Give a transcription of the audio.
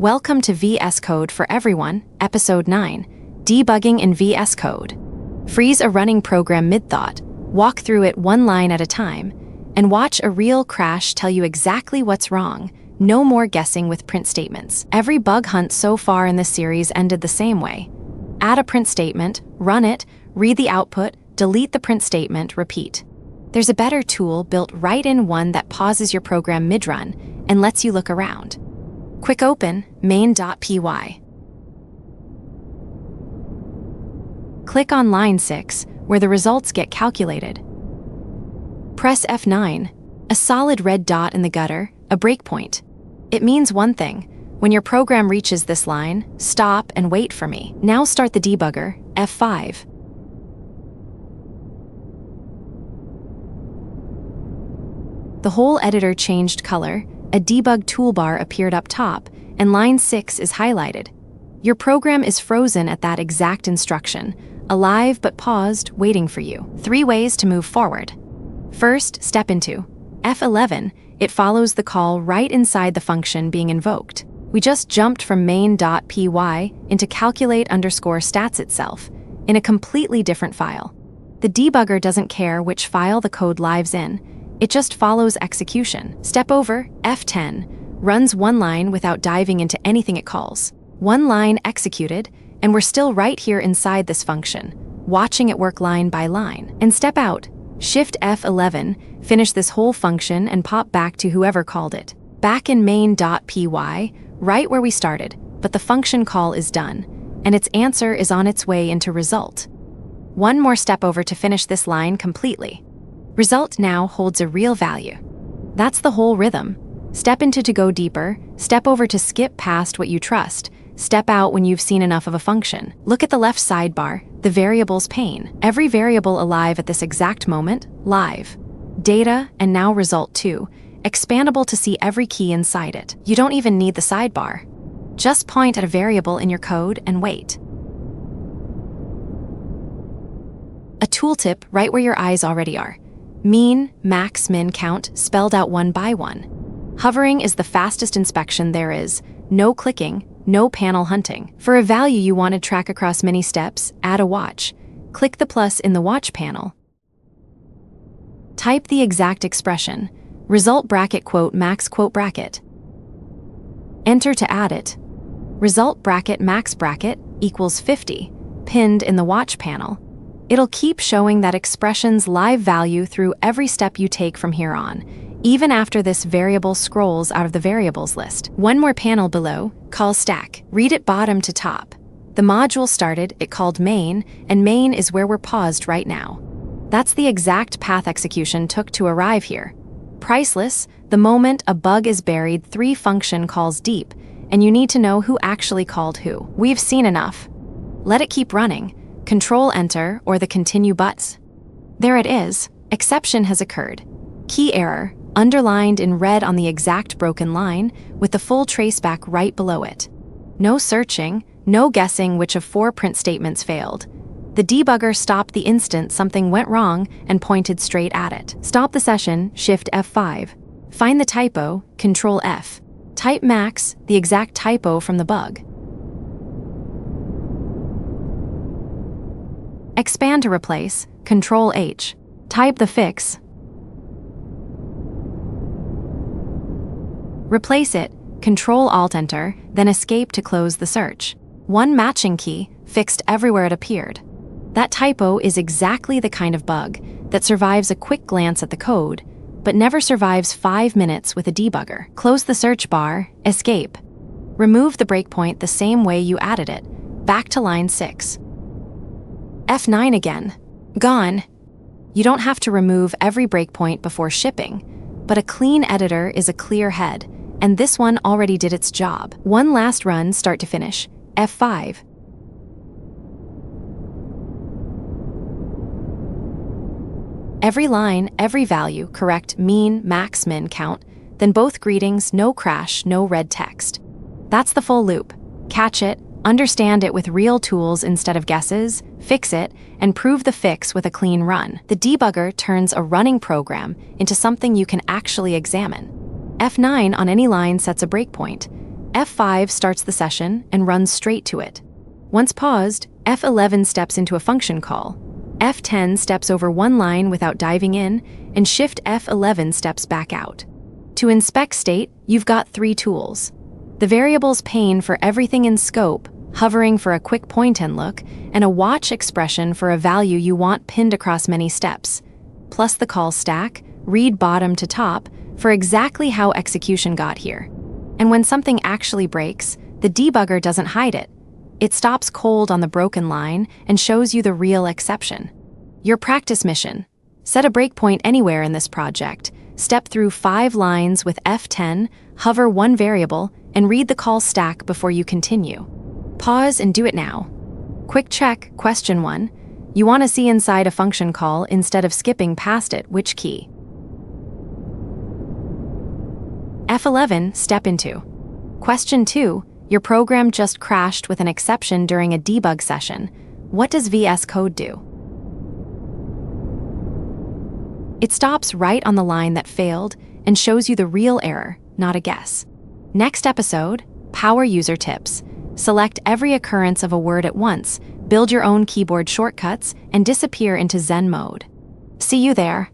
Welcome to VS Code for Everyone, Episode 9, Debugging in VS Code. Freeze a running program mid-thought, walk through it one line at a time, and watch a real crash tell you exactly what's wrong. No more guessing with print statements. Every bug hunt so far in this series ended the same way. Add a print statement, run it, read the output, delete the print statement, repeat. There's a better tool built right in, one that pauses your program mid-run and lets you look around. Quick open, main.py. Click on line 6, where the results get calculated. Press F9, a solid red dot in the gutter, a breakpoint. It means one thing: when your program reaches this line, stop and wait for me. Now start the debugger, F5. The whole editor changed color, a debug toolbar appeared up top, and line 6 is highlighted. Your program is frozen at that exact instruction, alive but paused, waiting for you. 3 ways to move forward. First, step into F11. It follows the call right inside the function being invoked. We just jumped from main.py into calculate_stats itself, in a completely different file. The debugger doesn't care which file the code lives in. It just follows execution. Step over, F10, runs one line without diving into anything it calls. One line executed, and we're still right here inside this function, watching it work line by line. And step out, Shift F11, finish this whole function and pop back to whoever called it. Back in main.py, right where we started, but the function call is done, and its answer is on its way into result. One more step over to finish this line completely. Result now holds a real value. That's the whole rhythm. Step into to go deeper, step over to skip past what you trust, step out when you've seen enough of a function. Look at the left sidebar, the variables pane. Every variable alive at this exact moment, live. Data, and now result 2, expandable to see every key inside it. You don't even need the sidebar. Just point at a variable in your code and wait. A tooltip right where your eyes already are. Mean, max, min count, spelled out one by one. Hovering is the fastest inspection there is. No clicking, no panel hunting. For a value you want to track across many steps, add a watch. Click the plus in the watch panel. Type the exact expression. Result bracket quote max quote bracket. Enter to add it. Result bracket max bracket equals 50, pinned in the watch panel. It'll keep showing that expression's live value through every step you take from here on, even after this variable scrolls out of the variables list. One more panel below, call stack. Read it bottom to top. The module started, it called main, and main is where we're paused right now. That's the exact path execution took to arrive here. Priceless, the moment a bug is buried 3 function calls deep, and you need to know who actually called who. We've seen enough. Let it keep running. Control-Enter or the Continue buttons. There it is. Exception has occurred. Key error, underlined in red on the exact broken line, with the full traceback right below it. No searching, no guessing which of 4 print statements failed. The debugger stopped the instant something went wrong and pointed straight at it. Stop the session, Shift F5. Find the typo, Control F. Type max, the exact typo from the bug. Expand to replace, Control H. Type the fix. Replace it, Control Alt Enter, then escape to close the search. One matching key, fixed everywhere it appeared. That typo is exactly the kind of bug that survives a quick glance at the code, but never survives 5 minutes with a debugger. Close the search bar, escape. Remove the breakpoint the same way you added it, back to line 6. F9 again. Gone. You don't have to remove every breakpoint before shipping, but a clean editor is a clear head, and this one already did its job. One last run, start to finish, F5. Every line, every value, correct mean, max, min count, then both greetings, no crash, no red text. That's the full loop. Catch it, understand it with real tools instead of guesses, fix it, and prove the fix with a clean run. The debugger turns a running program into something you can actually examine. F9 on any line sets a breakpoint. F5 starts the session and runs straight to it. Once paused, F11 steps into a function call. F10 steps over one line without diving in, and Shift F11 steps back out. To inspect state, you've got three tools: the variables pane for everything in scope, hovering for a quick point and look, and a watch expression for a value you want pinned across many steps, plus the call stack, read bottom to top, for exactly how execution got here. And when something actually breaks, the debugger doesn't hide it. It stops cold on the broken line and shows you the real exception. Your practice mission: set a breakpoint anywhere in this project, step through 5 lines with F10, hover one variable, and read the call stack before you continue. Pause and do it now. Quick check, question 1. You want to see inside a function call instead of skipping past it, which key? F11, step into. Question 2. Your program just crashed with an exception during a debug session. What does VS Code do? It stops right on the line that failed and shows you the real error, not a guess. Next episode, Power User Tips. Select every occurrence of a word at once, build your own keyboard shortcuts, and disappear into Zen mode. See you there.